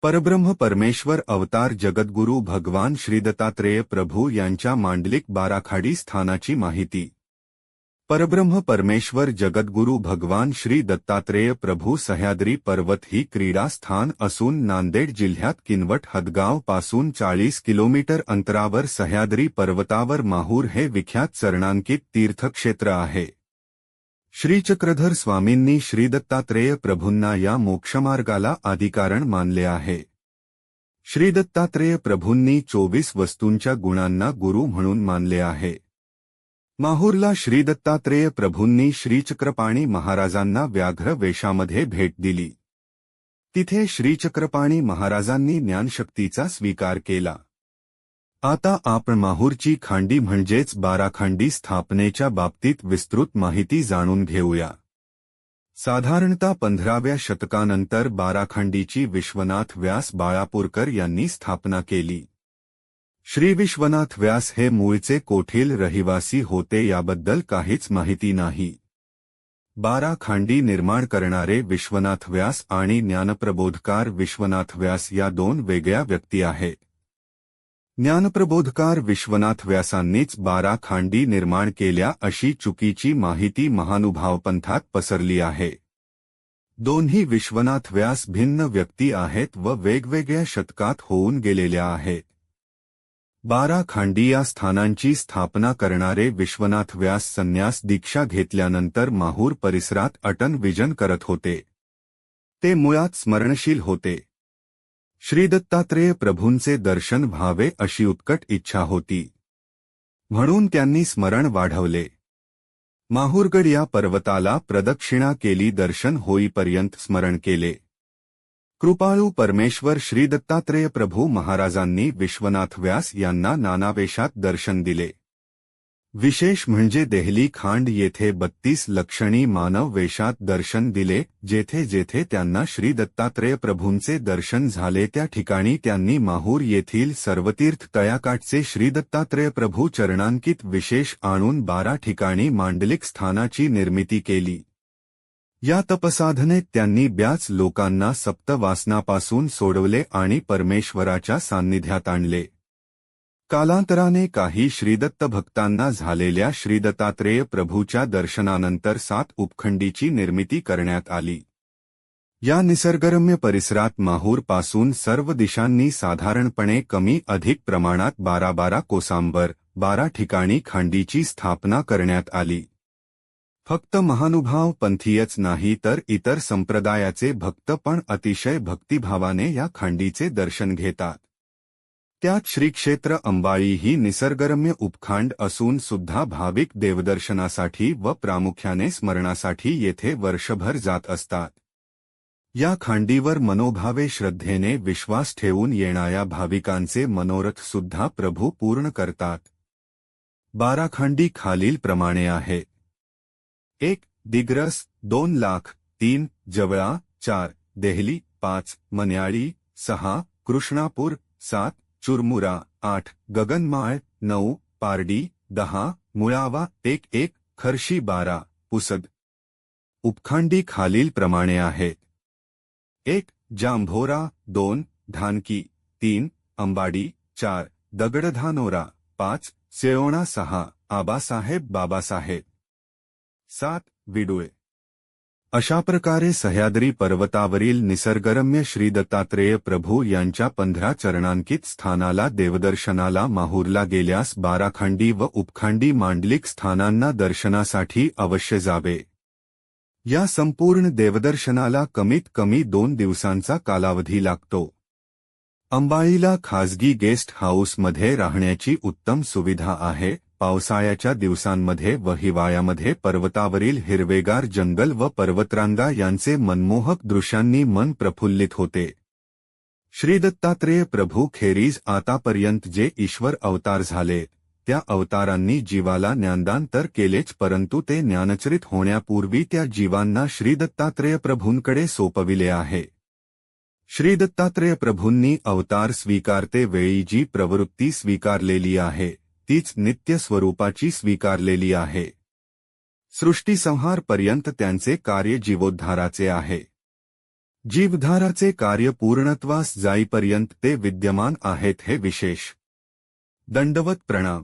परब्रह्म परमेश्वर अवतार जगद्गुरु भगवान श्री दत्तात्रेय प्रभू यांच्या मांडलिक बाराखाडी स्थानाची माहिती। परब्रह्म परमेश्वर जगद्गुरु भगवान श्री दत्तात्रेय प्रभू सह्याद्री पर्वत ही क्रीडा स्थान असून नांदेड जिल्ह्यात किनवट हदगाव पासून 40 किलोमीटर अंतरावर सह्याद्री पर्वतावर माहूर हे विख्यात चरणांकित तीर्थक्षेत्र आहे। श्री चक्रधर स्वामींनी श्री दत्तात्रेय प्रभूंना या मोक्षमार्गाला अधिकारण मानले आहे। श्री दत्तात्रेय प्रभूंनी 24 वस्तूंच्या गुणांना गुरु म्हणून मानले आहे। माहूरला श्री दत्तात्रेय प्रभूंनी श्री चक्रपाणी महाराजांना व्याघ्र वेशामध्ये भेट दिली। तिथे श्री चक्रपाणी महाराजांनी ज्ञानशक्तीचा स्वीकार केला। आता आपण माहूरची खांडी म्हणजेच बाराखांडी स्थापनेच्या बाबतीत विस्तृत माहिती जाणून घेऊया। साधारणतः 15व्या शतकानंतर बाराखांडीची विश्वनाथ व्यास बाळापूरकर यांनी स्थापना केली। श्री विश्वनाथ व्यास हे मूळचे कोठील रहिवासी होते याबद्दल काहीच माहिती नाही। बाराखांडी निर्माण करणारे विश्वनाथ व्यास आणि ज्ञानप्रबोधकार विश्वनाथ व्यास या दोन वेगळ्या व्यक्ती आहेत। ज्ञानप्रबोधकार विश्वनाथ व्यासांनीच बाराखांडी निर्माण केल्या अशी चुकीची माहिती महानुभावपंथात पसरली आहे। दोन्ही विश्वनाथ व्यास भिन्न व्यक्ती आहेत व वेगवेगळ्या शतकात होऊन गेलेल्या आहेत। बाराखांडी या स्थानांची स्थापना करणारे विश्वनाथ व्यास संन्यास दीक्षा घेतल्यानंतर माहूर परिसरात अटन विजन करत होते। ते मुळात स्मरणशील होते। श्री दत्तात्रेय प्रभूंचे दर्शन व्हावे अशी उत्कट इच्छा होती, म्हणून त्यांनी स्मरण वाढवले। माहूरगड या पर्वताला प्रदक्षिणा केली, दर्शन होईपर्यंत स्मरण केले। कृपाळू परमेश्वर श्री दत्तात्रेय प्रभू महाराजांनी विश्वनाथ व्यास यांना नाना वेशात दर्शन दिले। विशेष म्हणजे देहली खांड येथे 32 लक्षणी मानव वेशात दर्शन दिले। जेथे जेथे त्यांना श्री दत्तात्रेय प्रभूंचे दर्शन झाले त्या ठिकाणी त्यांनी माहूर येथील सर्वतीर्थ तळ्याकाठचे श्री दत्तात्रेय प्रभू चरणांकित विशेष आणून 12 ठिकाणी मांडलिक स्थानाची निर्मिती केली। या तपसाधनेत त्यांनी बऱ्याच लोकांना सप्तवासनापासून सोडवले आणि परमेश्वराच्या सान्निध्यात आणले। कालांतराने काही श्रीदत्त भक्तांना झालेल्या श्री दत्तात्रेय प्रभूच्या दर्शनानंतर 7 उपखंडीची निर्मिती करण्यात आली। या निसर्गरम्य परिसरात माहूर पासून सर्व दिशांनी साधारणपणे कमी अधिक प्रमाणात 12 कोसांबर 12 ठिकाणी खांडीची स्थापना करण्यात आली। फक्त महानुभाव पंथीयच नाही तर इतर संप्रदायाचे भक्त पण अतिशय भक्तिभावाने या खांडीचे दर्शन घेतात। त्यात श्रीक्षेत्र अंबाळी ही निसर्गरम्य उपखंड असून सुद्धा भाविक देवदर्शनासाठी व प्रामुख्याने स्मरणासाठी येथे वर्षभर जात असतात। या खांडीवर मनोभावे श्रद्धेने विश्वास ठेवून येणाऱ्या भाविकांचे मनोरथ सुद्धा प्रभू पूर्ण करतात। बाराखांडी खालील प्रमाणे आहे। 1. दिग्रस 2 लाख 3. जवळा 4. देहली 5. मन्याळी 6. कृष्णापूर 7. चुरमुरा 8. गगनमाळ 9. पारडी 10. मुळावा 1. खर्शी 12. पुसद। उपखंडी खालील प्रमाणे आहेत। 1. जांभोरा 2. धानकी 3. अंबाडी 4. दगडधानोरा 5. सेओणा 6. आबासाहेब बाबासाहेब 7. विडुळे। अशा प्रकारे सह्याद्री पर्वतावरील निसर्गरम्य श्री दत्तात्रेय प्रभू यांच्या 15 चरणांकित स्थानाला देवदर्शनाला माहूरला गेल्यास बाराखांडी व उपखंडी मांडलिक स्थानांना दर्शनासाठी अवश्य जावे। या संपूर्ण देवदर्शनाला कमीत कमी 2 दिवसांचा कालावधी लागतो। अंबाळीला खाजगी गेस्ट हाऊसमध्ये राहण्याची उत्तम सुविधा आहे। पावसाळ्याच्या दिवसांमध्ये व हिवाळ्यामध्ये पर्वतावरील हिरवेगार जंगल व पर्वतरांगा यांचे मनमोहक दृश्यांनी मन प्रफुल्लित होते। श्री दत्तात्रेय प्रभू खेरीज आतापर्यंत जे ईश्वर अवतार झाले त्या अवतारांनी जीवाला ज्ञानदान तर केलेच, परंतु ते ज्ञानचरित होण्यापूर्वी त्या जीवांना श्री दत्तात्रेय प्रभूंकडे सोपविले आहे। श्री दत्तात्रेय प्रभूंनी अवतार स्वीकारते वेळी जी प्रवृत्ती स्वीकारलेली आहे तीच नित्य स्वरूपाची स्वीकारलेली आहे। सृष्टीसंहार पर्यंत त्यांचे कार्य जीवोद्धाराचे आहे। जीवधाराचे कार्य पूर्णत्वास जाईपर्यंत ते विद्यमान आहेत हे विशेष. दंडवत प्रणाम.